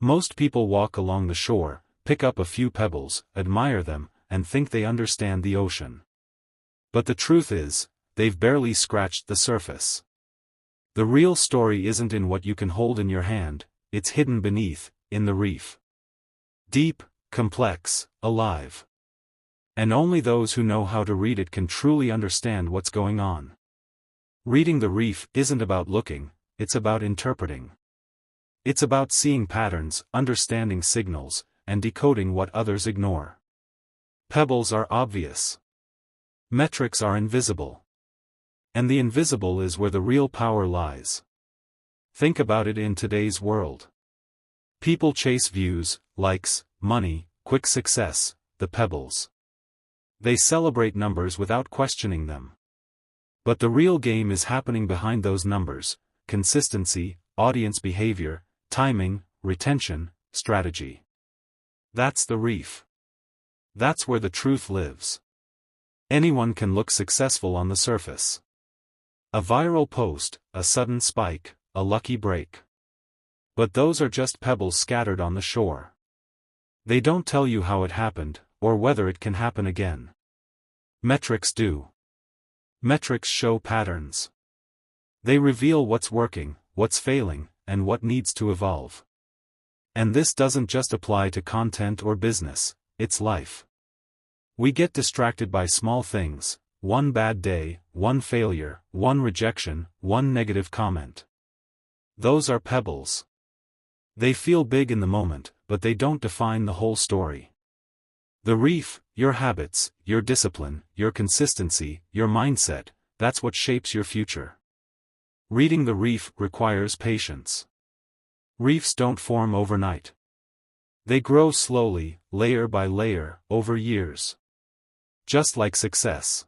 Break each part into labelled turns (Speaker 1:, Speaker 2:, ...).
Speaker 1: Most people walk along the shore, pick up a few pebbles, admire them, and think they understand the ocean. But the truth is, they've barely scratched the surface. The real story isn't in what you can hold in your hand, it's hidden beneath, in the reef. Deep, complex, alive. And only those who know how to read it can truly understand what's going on. Reading the reef isn't about looking, it's about interpreting. It's about seeing patterns, understanding signals, and decoding what others ignore. Pebbles are obvious. Metrics are invisible. And the invisible is where the real power lies. Think about it in today's world. People chase views, likes, money, quick success, the pebbles. They celebrate numbers without questioning them. But the real game is happening behind those numbers: consistency, audience behavior, timing, retention, strategy. That's the reef. That's where the truth lives. Anyone can look successful on the surface. A viral post, a sudden spike, a lucky break. But those are just pebbles scattered on the shore. They don't tell you how it happened, or whether it can happen again. Metrics do. Metrics show patterns. They reveal what's working, what's failing, and what needs to evolve. And this doesn't just apply to content or business, it's life. We get distracted by small things: one bad day, one failure, one rejection, one negative comment. Those are pebbles. They feel big in the moment, but they don't define the whole story. The reef, your habits, your discipline, your consistency, your mindset, that's what shapes your future. Reading the reef requires patience. Reefs don't form overnight. They grow slowly, layer by layer, over years. Just like success.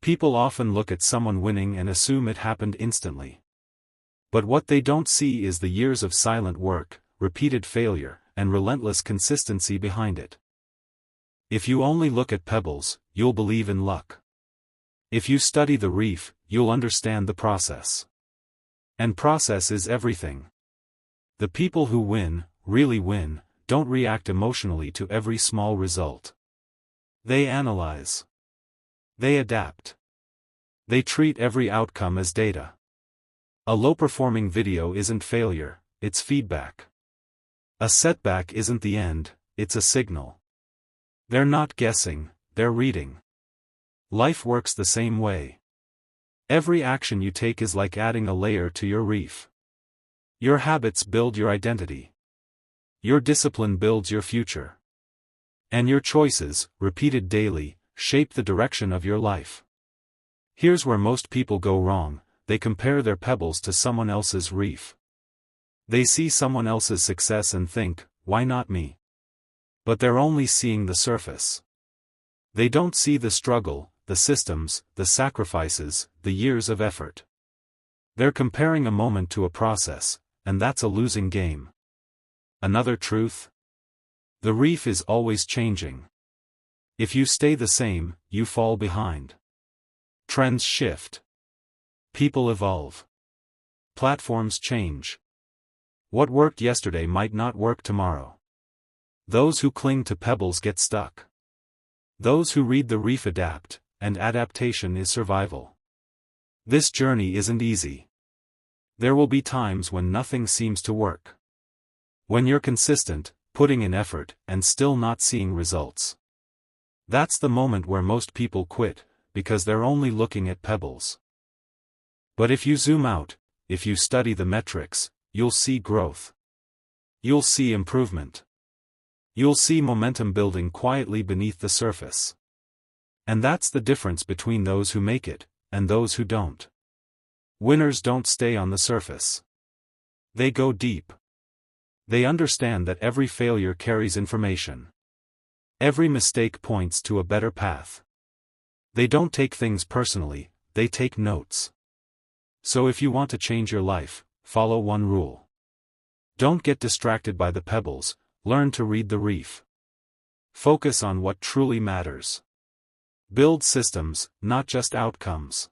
Speaker 1: People often look at someone winning and assume it happened instantly. But what they don't see is the years of silent work, repeated failure, and relentless consistency behind it. If you only look at pebbles, you'll believe in luck. If you study the reef, you'll understand the process. And process is everything. The people who win, really win, don't react emotionally to every small result. They analyze. They adapt. They treat every outcome as data. A low-performing video isn't failure, it's feedback. A setback isn't the end, it's a signal. They're not guessing, they're reading. Life works the same way. Every action you take is like adding a layer to your reef. Your habits build your identity. Your discipline builds your future. And your choices, repeated daily, shape the direction of your life. Here's where most people go wrong: they compare their pebbles to someone else's reef. They see someone else's success and think, why not me? But they're only seeing the surface. They don't see the struggle, the systems, the sacrifices, the years of effort. They're comparing a moment to a process, and that's a losing game. Another truth? The reef is always changing. If you stay the same, you fall behind. Trends shift. People evolve. Platforms change. What worked yesterday might not work tomorrow. Those who cling to pebbles get stuck. Those who read the reef adapt, and adaptation is survival. This journey isn't easy. There will be times when nothing seems to work. When you're consistent, putting in effort, and still not seeing results. That's the moment where most people quit, because they're only looking at pebbles. But if you zoom out, if you study the metrics, you'll see growth. You'll see improvement. You'll see momentum building quietly beneath the surface. And that's the difference between those who make it, and those who don't. Winners don't stay on the surface. They go deep. They understand that every failure carries information. Every mistake points to a better path. They don't take things personally, they take notes. So if you want to change your life, follow one rule. Don't get distracted by the pebbles, learn to read the reef. Focus on what truly matters. Build systems, not just outcomes.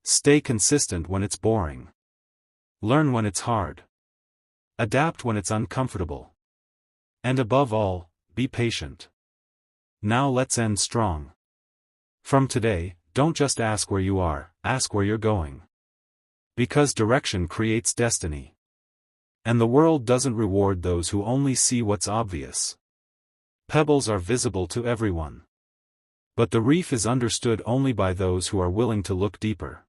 Speaker 1: Stay consistent when it's boring. Learn when it's hard. Adapt when it's uncomfortable. And above all, be patient. Now let's end strong. From today, don't just ask where you are, ask where you're going. Because direction creates destiny. And the world doesn't reward those who only see what's obvious. Pebbles are visible to everyone. But the reef is understood only by those who are willing to look deeper.